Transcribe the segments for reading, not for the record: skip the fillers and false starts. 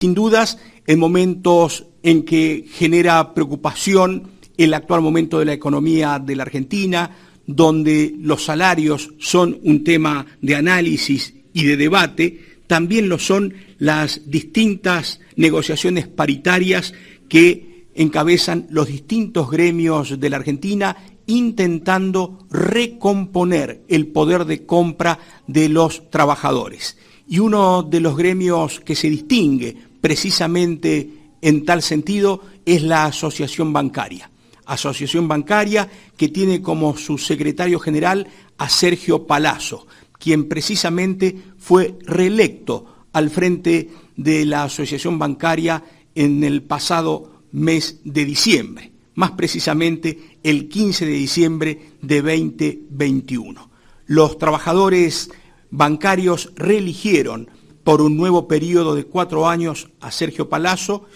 Sin dudas, en momentos en que genera preocupación el actual momento de la economía de la Argentina, donde los salarios son un tema de análisis y de debate, también lo son las distintas negociaciones paritarias que encabezan los distintos gremios de la Argentina, intentando recomponer el poder de compra de los trabajadores. Y uno de los gremios que se distingue precisamente en tal sentido es la Asociación Bancaria. Asociación Bancaria que tiene como su secretario general a Sergio Palazzo, quien precisamente fue reelecto al frente de la Asociación Bancaria en el pasado mes de diciembre, más precisamente el 15 de diciembre de 2021. Los trabajadores bancarios reeligieron por un nuevo periodo de 4 años a Sergio Palazzo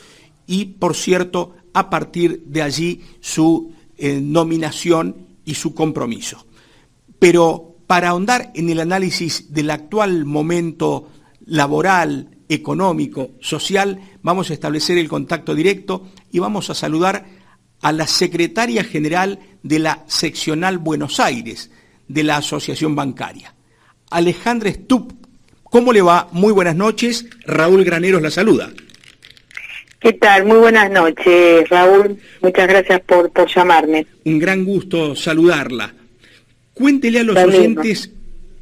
y, por cierto, a partir de allí su nominación y su compromiso. Pero para ahondar en el análisis del actual momento laboral, económico, social, vamos a establecer el contacto directo y vamos a saludar a la secretaria general de la Seccional Buenos Aires de la Asociación Bancaria, Alejandra Stup. ¿Cómo le va? Muy buenas noches. Raúl Graneros la saluda. ¿Qué tal? Muy buenas noches, Raúl. Muchas gracias por llamarme. Un gran gusto saludarla. Cuéntele a los oyentes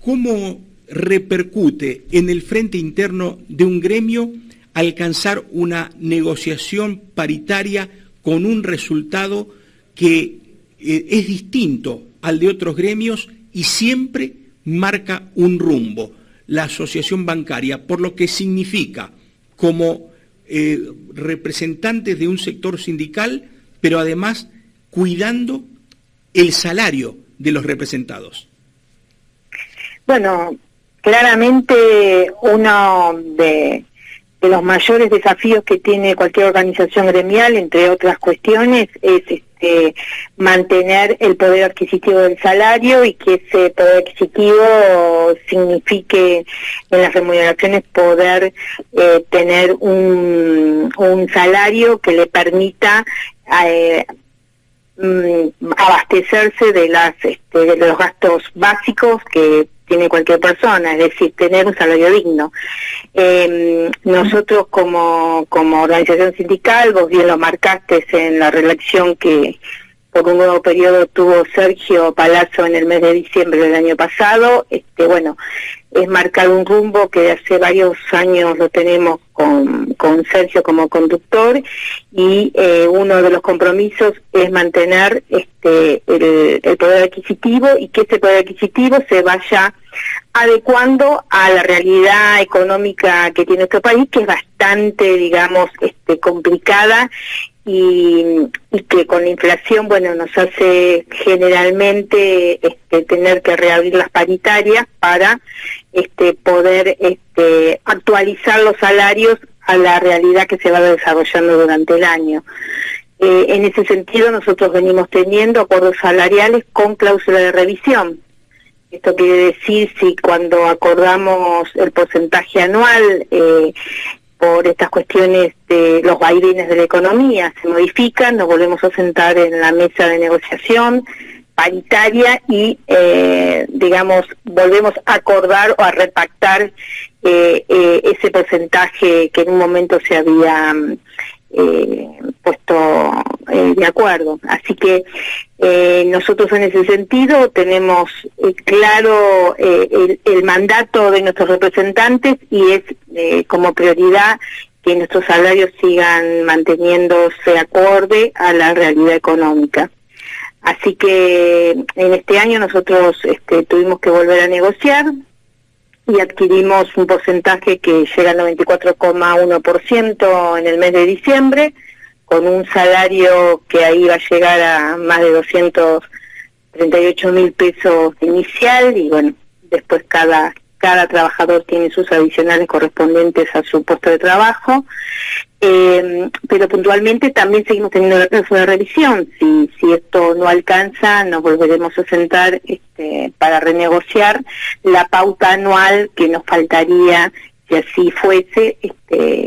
cómo repercute en el frente interno de un gremio alcanzar una negociación paritaria con un resultado que es distinto al de otros gremios y siempre marca un rumbo. La Asociación Bancaria, por lo que significa como representantes de un sector sindical, pero además cuidando el salario de los representados. Bueno, claramente uno de los mayores desafíos que tiene cualquier organización gremial, entre otras cuestiones, es mantener el poder adquisitivo del salario y que ese poder adquisitivo signifique en las remuneraciones poder tener un salario que le permita abastecerse de los gastos básicos que tiene cualquier persona, es decir, tener un salario digno. Nosotros como organización sindical, vos bien lo marcaste en la reelección que por un nuevo periodo tuvo Sergio Palazzo en el mes de diciembre del año pasado, bueno, es marcar un rumbo que hace varios años lo tenemos con Sergio como conductor y uno de los compromisos es mantener el poder adquisitivo y que ese poder adquisitivo se vaya adecuando a la realidad económica que tiene nuestro país, que es bastante, digamos, complicada y que con la inflación, bueno, nos hace generalmente tener que reabrir las paritarias para poder actualizar los salarios a la realidad que se va desarrollando durante el año. En ese sentido, nosotros venimos teniendo acuerdos salariales con cláusula de revisión. Esto quiere decir, si cuando acordamos el porcentaje anual, por estas cuestiones de los vaivenes de la economía, se modifican, nos volvemos a sentar en la mesa de negociación paritaria y, digamos, volvemos a acordar o a repactar ese porcentaje que en un momento se había puesto de acuerdo. Así que nosotros en ese sentido tenemos claro el mandato de nuestros representantes y es como prioridad que nuestros salarios sigan manteniéndose acorde a la realidad económica. Así que en este año nosotros tuvimos que volver a negociar y adquirimos un porcentaje que llega al 94,1% en el mes de diciembre, con un salario que ahí va a llegar a más de 238.000 pesos inicial y bueno, después cada trabajador tiene sus adicionales correspondientes a su puesto de trabajo, pero puntualmente también seguimos teniendo una revisión. Si esto no alcanza, nos volveremos a sentar para renegociar la pauta anual que nos faltaría si así fuese,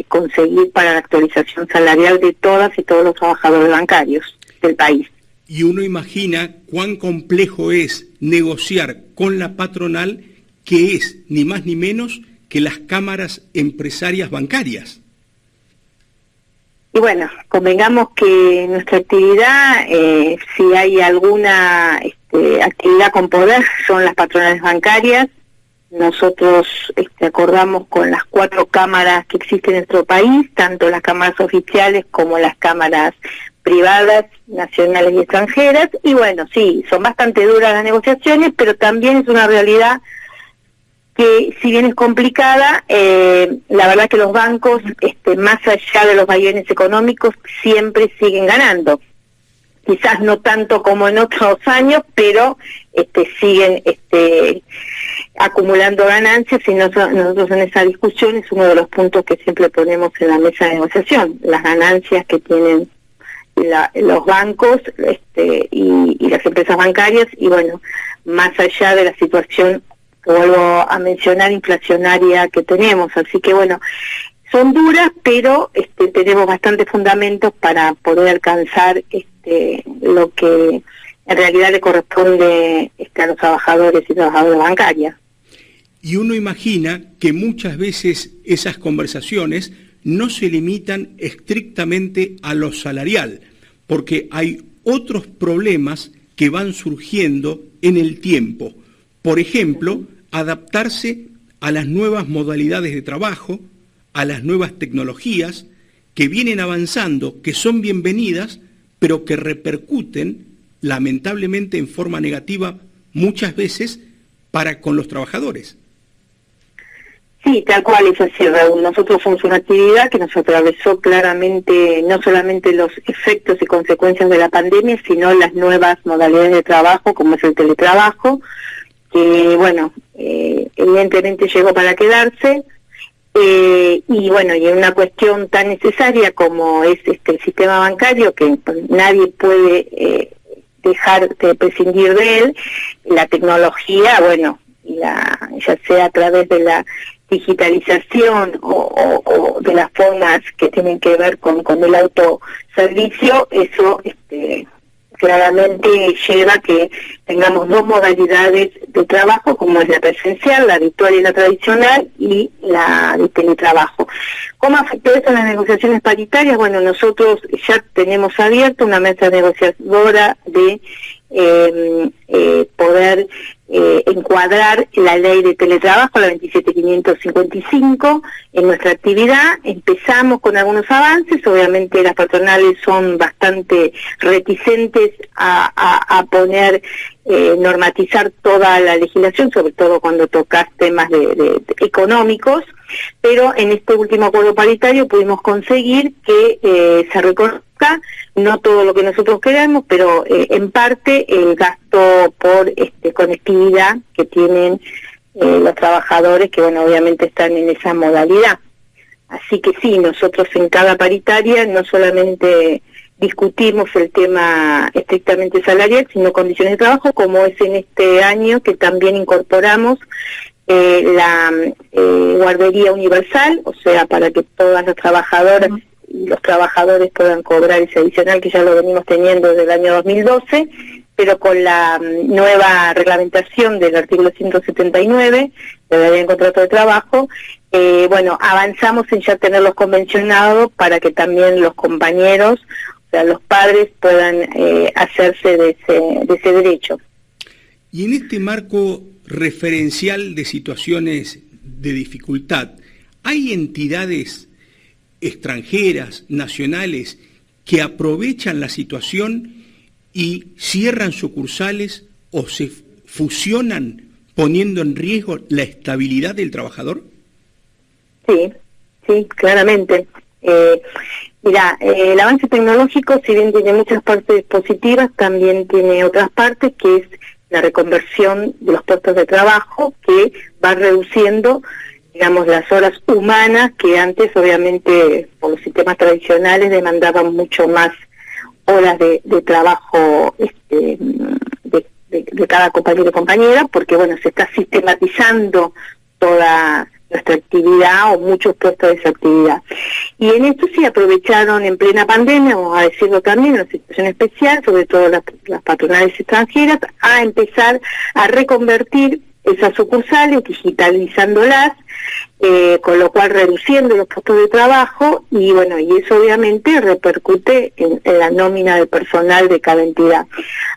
conseguir para la actualización salarial de todas y todos los trabajadores bancarios del país. Y uno imagina cuán complejo es negociar con la patronal, que es ni más ni menos que las cámaras empresarias bancarias. Y bueno, convengamos que nuestra actividad, si hay alguna actividad con poder, son las patronales bancarias. Nosotros acordamos con las 4 cámaras que existen en nuestro país, tanto las cámaras oficiales como las cámaras privadas, nacionales y extranjeras. Y bueno, sí, son bastante duras las negociaciones, pero también es una realidad que, si bien es complicada, la verdad que los bancos, más allá de los vaivenes económicos, siempre siguen ganando. Quizás no tanto como en otros años, pero siguen acumulando ganancias, y nosotros en esa discusión es uno de los puntos que siempre ponemos en la mesa de negociación, las ganancias que tienen los bancos y las empresas bancarias, y bueno, más allá de la situación, vuelvo a mencionar, inflacionaria que tenemos. Así que bueno, son duras, pero tenemos bastantes fundamentos para poder alcanzar lo que en realidad le corresponde a los trabajadores y trabajadoras bancarias. Y uno imagina que muchas veces esas conversaciones no se limitan estrictamente a lo salarial, porque hay otros problemas que van surgiendo en el tiempo. Por ejemplo, adaptarse a las nuevas modalidades de trabajo, a las nuevas tecnologías que vienen avanzando, que son bienvenidas, pero que repercuten lamentablemente en forma negativa muchas veces para con los trabajadores. Sí, tal cual es así, Raúl. Nosotros somos una actividad que nos atravesó claramente no solamente los efectos y consecuencias de la pandemia, sino las nuevas modalidades de trabajo, como es el teletrabajo, que bueno, evidentemente llegó para quedarse, y bueno, y en una cuestión tan necesaria como es el sistema bancario, que nadie puede dejar de prescindir de él, la tecnología, bueno, ya sea a través de la digitalización o de las formas que tienen que ver con el autoservicio, eso claramente lleva a que tengamos 2 modalidades de trabajo, como es la presencial, la habitual y la tradicional, y la de teletrabajo. ¿Cómo afectó eso en las negociaciones paritarias? Bueno, nosotros ya tenemos abierta una mesa negociadora de poder encuadrar la ley de teletrabajo, la 27555, en nuestra actividad. Empezamos con algunos avances, obviamente las patronales son bastante reticentes a poner, normatizar toda la legislación, sobre todo cuando tocas temas de económicos, pero en este último acuerdo paritario pudimos conseguir que se reconozca no todo lo que nosotros queremos, pero en parte el gasto por conectividad que tienen los trabajadores, que bueno, obviamente están en esa modalidad. Así que sí, nosotros en cada paritaria no solamente discutimos el tema estrictamente salarial, sino condiciones de trabajo, como es en este año, que también incorporamos la guardería universal, o sea, para que todas las trabajadoras y los trabajadores puedan cobrar ese adicional, que ya lo venimos teniendo desde el año 2012, pero con la nueva reglamentación del artículo 179 de la ley de contrato de trabajo, bueno, avanzamos en ya tenerlos convencionados para que también los compañeros, o sea, los padres, puedan hacerse de ese derecho. Y en este marco referencial de situaciones de dificultad, ¿hay entidades extranjeras, nacionales, que aprovechan la situación y cierran sucursales o se fusionan poniendo en riesgo la estabilidad del trabajador? Sí, claramente. Mira, el avance tecnológico, si bien tiene muchas partes positivas, también tiene otras partes, que es la reconversión de los puestos de trabajo, que va reduciendo, digamos, las horas humanas, que antes obviamente por los sistemas tradicionales demandaban mucho más horas de trabajo de cada compañero y compañera, porque bueno, se está sistematizando toda nuestra actividad o muchos puestos de esa actividad. Y en esto sí aprovecharon en plena pandemia, vamos a decirlo también, una situación especial, sobre todo las patronales extranjeras, a empezar a reconvertir esas sucursales, digitalizándolas, con lo cual reduciendo los puestos de trabajo, y bueno, y eso obviamente repercute en la nómina de personal de cada entidad.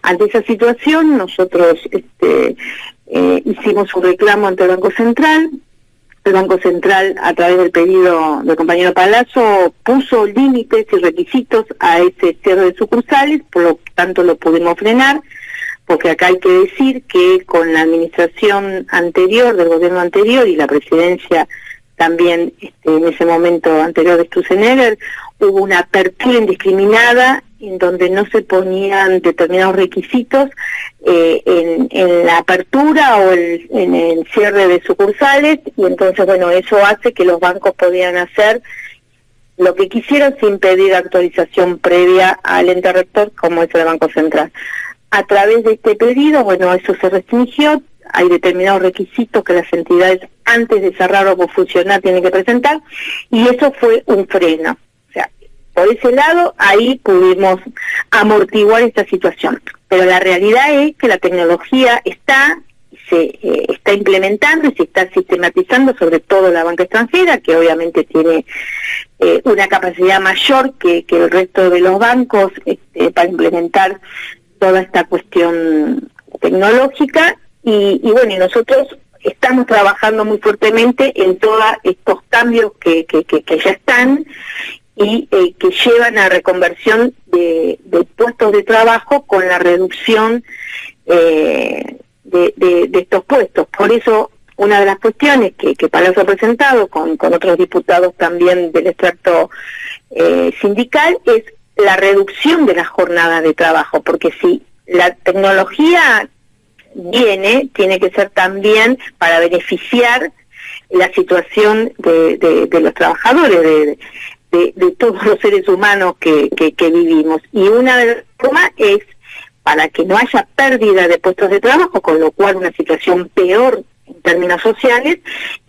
Ante esa situación, nosotros hicimos un reclamo ante el Banco Central. El Banco Central, a través del pedido del compañero Palazzo, puso límites y requisitos a ese cierre de sucursales, por lo tanto lo pudimos frenar, porque acá hay que decir que con la administración anterior, del gobierno anterior, y la presidencia también en ese momento anterior de Sturzenegger, hubo una apertura indiscriminada en donde no se ponían determinados requisitos en la apertura o en el cierre de sucursales, y entonces, bueno, eso hace que los bancos podían hacer lo que quisieran sin pedir autorización previa al ente rector, como es el Banco Central. A través de este pedido, bueno, eso se restringió, hay determinados requisitos que las entidades antes de cerrar o funcionar tienen que presentar, y eso fue un freno. O sea, por ese lado, ahí pudimos amortiguar esta situación. Pero la realidad es que la tecnología se está implementando y se está sistematizando, sobre todo la banca extranjera, que obviamente tiene una capacidad mayor que el resto de los bancos para implementar toda esta cuestión tecnológica, y bueno, y nosotros estamos trabajando muy fuertemente en todos estos cambios que ya están y que llevan a reconversión de puestos de trabajo con la reducción de estos puestos. Por eso, una de las cuestiones que Palazzo ha presentado con otros diputados también del extracto sindical es la reducción de las jornadas de trabajo, porque si la tecnología tiene que ser también para beneficiar la situación de los trabajadores, de todos los seres humanos que vivimos. Y una de las formas es para que no haya pérdida de puestos de trabajo, con lo cual una situación peor en términos sociales,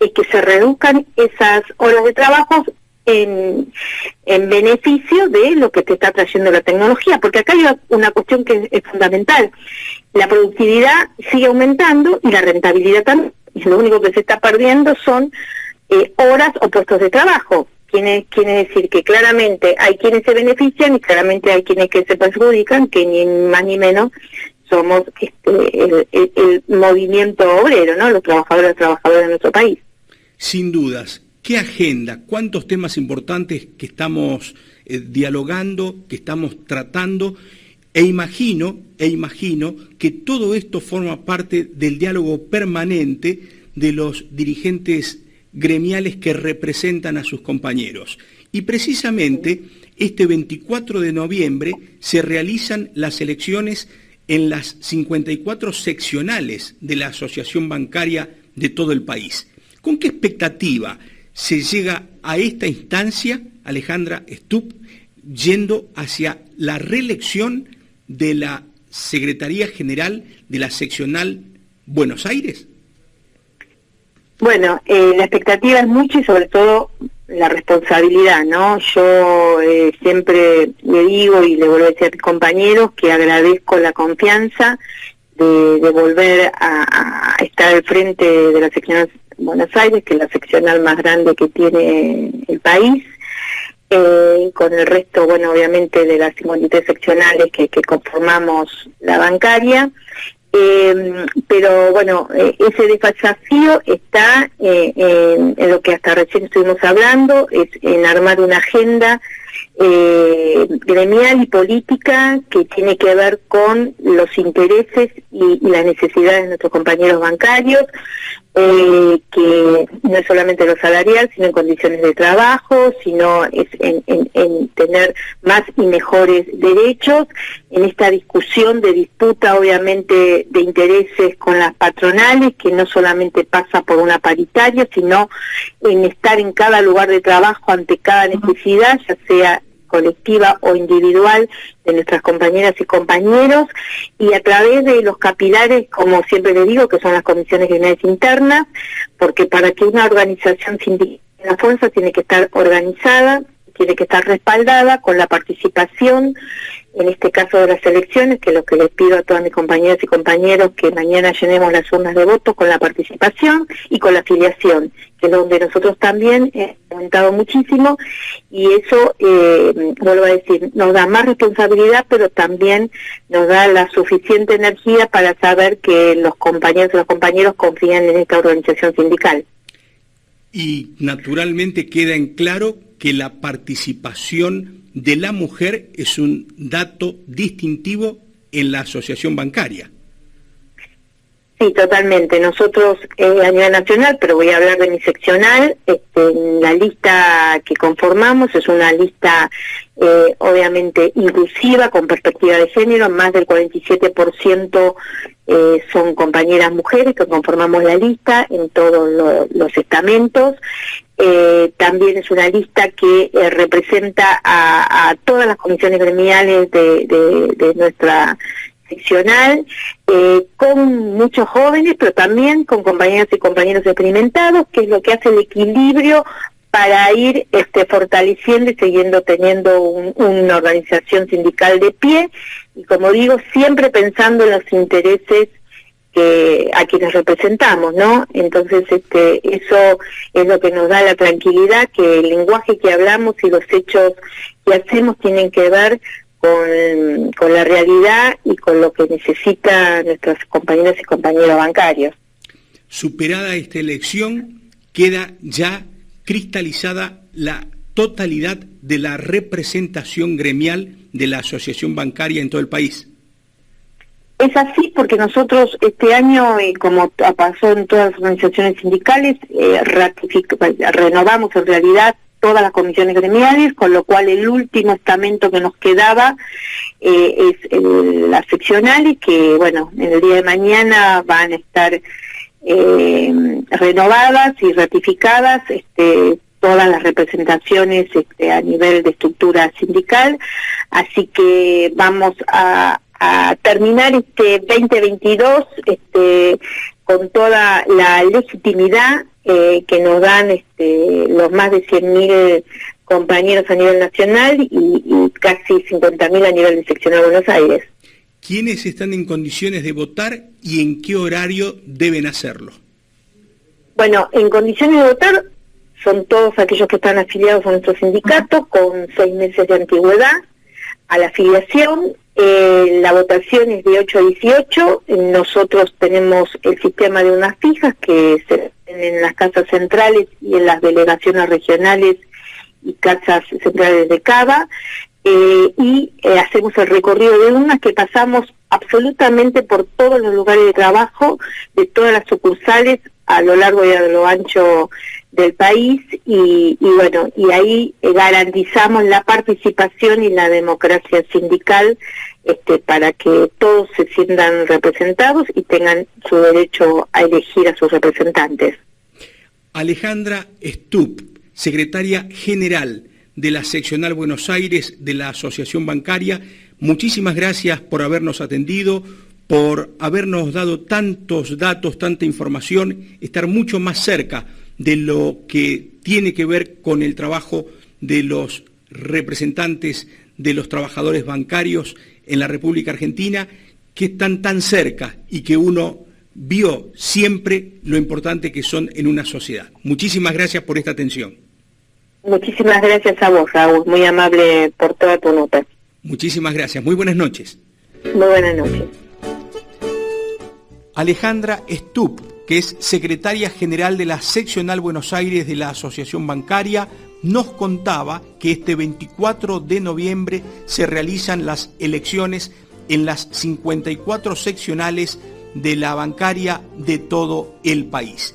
es que se reduzcan esas horas de trabajo en beneficio de lo que te está trayendo la tecnología, porque acá hay una cuestión que es fundamental. La productividad sigue aumentando y la rentabilidad también, y lo único que se está perdiendo son horas o puestos de trabajo. Quiere decir que claramente hay quienes se benefician y claramente hay quienes que se perjudican, que ni más ni menos somos el movimiento obrero, ¿no? Los trabajadores y trabajadoras de nuestro país. Sin dudas. ¿Qué agenda? ¿Cuántos temas importantes que estamos dialogando, que estamos tratando? E imagino que todo esto forma parte del diálogo permanente de los dirigentes gremiales que representan a sus compañeros. Y precisamente este 24 de noviembre se realizan las elecciones en las 54 seccionales de la Asociación Bancaria de todo el país. ¿Con qué expectativa se llega a esta instancia, Alejandra Stupp, yendo hacia la reelección de la Secretaría General de la Seccional Buenos Aires? Bueno, la expectativa es mucho y sobre todo la responsabilidad, ¿no? Yo siempre le digo y le vuelvo a decir a mis compañeros que agradezco la confianza de volver a estar al frente de la seccional Buenos Aires, que es la seccional más grande que tiene el país, con el resto, bueno, obviamente de las 53 seccionales que conformamos la bancaria, pero bueno, ese desafío está en lo que hasta recién estuvimos hablando, es en armar una agenda gremial y política que tiene que ver con los intereses y las necesidades de nuestros compañeros bancarios, que no es solamente lo salarial, sino en condiciones de trabajo, sino es en tener más y mejores derechos, en esta discusión de disputa, obviamente, de intereses con las patronales, que no solamente pasa por una paritaria, sino en estar en cada lugar de trabajo ante cada necesidad, ya sea colectiva o individual de nuestras compañeras y compañeros, y a través de los capilares, como siempre les digo, que son las comisiones gremiales internas, porque para que una organización sindical de la fuerza tiene que estar organizada, tiene que estar respaldada con la participación, en este caso de las elecciones, que es lo que les pido a todas mis compañeras y compañeros, que mañana llenemos las urnas de votos con la participación y con la afiliación, que es donde nosotros también hemos aumentado muchísimo, y eso, vuelvo a decir, nos da más responsabilidad, pero también nos da la suficiente energía para saber que los compañeros y los compañeros confían en esta organización sindical. Y naturalmente queda en claro que la participación de la mujer es un dato distintivo en la asociación bancaria. Sí, totalmente. Nosotros a nivel nacional, pero voy a hablar de mi seccional, la lista que conformamos es una lista obviamente inclusiva, con perspectiva de género. Más del 47% son compañeras mujeres que conformamos la lista en todos los estamentos. También es una lista que representa a todas las comisiones gremiales de nuestra seccional, con muchos jóvenes, pero también con compañeras y compañeros experimentados, que es lo que hace el equilibrio para ir fortaleciendo y siguiendo teniendo una organización sindical de pie, y como digo, siempre pensando en los intereses a quienes representamos, ¿no? Entonces eso es lo que nos da la tranquilidad, que el lenguaje que hablamos y los hechos que hacemos tienen que ver con la realidad y con lo que necesitan nuestros compañeros y compañeros bancarios. Superada esta elección, queda ya cristalizada la totalidad de la representación gremial de la asociación bancaria en todo el país. Es así porque nosotros este año, como pasó en todas las organizaciones sindicales, renovamos en realidad todas las comisiones gremiales, con lo cual el último estamento que nos quedaba es las seccionales, que bueno, en el día de mañana van a estar renovadas y ratificadas todas las representaciones a nivel de estructura sindical, así que vamos a terminar 2022 con toda la legitimidad que nos dan los más de 100.000 compañeros a nivel nacional y casi 50.000 a nivel de seccional Buenos Aires. ¿Quiénes están en condiciones de votar y en qué horario deben hacerlo? Bueno, en condiciones de votar son todos aquellos que están afiliados a nuestro sindicato con 6 meses de antigüedad a la afiliación. La votación es de 8 a 18. Nosotros tenemos el sistema de unas fijas que se ven en las casas centrales y en las delegaciones regionales y casas centrales de Cava, y hacemos el recorrido de urnas, que pasamos absolutamente por todos los lugares de trabajo de todas las sucursales a lo largo y a lo ancho del país, y bueno, y ahí garantizamos la participación y la democracia sindical para que todos se sientan representados y tengan su derecho a elegir a sus representantes. Alejandra Stupp, secretaria general de la seccional Buenos Aires de la Asociación Bancaria, muchísimas gracias por habernos atendido, por habernos dado tantos datos, tanta información, estar mucho más cerca de lo que tiene que ver con el trabajo de los representantes de los trabajadores bancarios en la República Argentina, que están tan cerca y que uno vio siempre lo importante que son en una sociedad. Muchísimas gracias por esta atención. Muchísimas gracias a vos, Raúl, muy amable por toda tu nota. Muchísimas gracias, muy buenas noches. Muy buenas noches. Alejandra Stupp, que es secretaria general de la seccional Buenos Aires de la Asociación Bancaria, nos contaba que este 24 de noviembre se realizan las elecciones en las 54 seccionales de la bancaria de todo el país.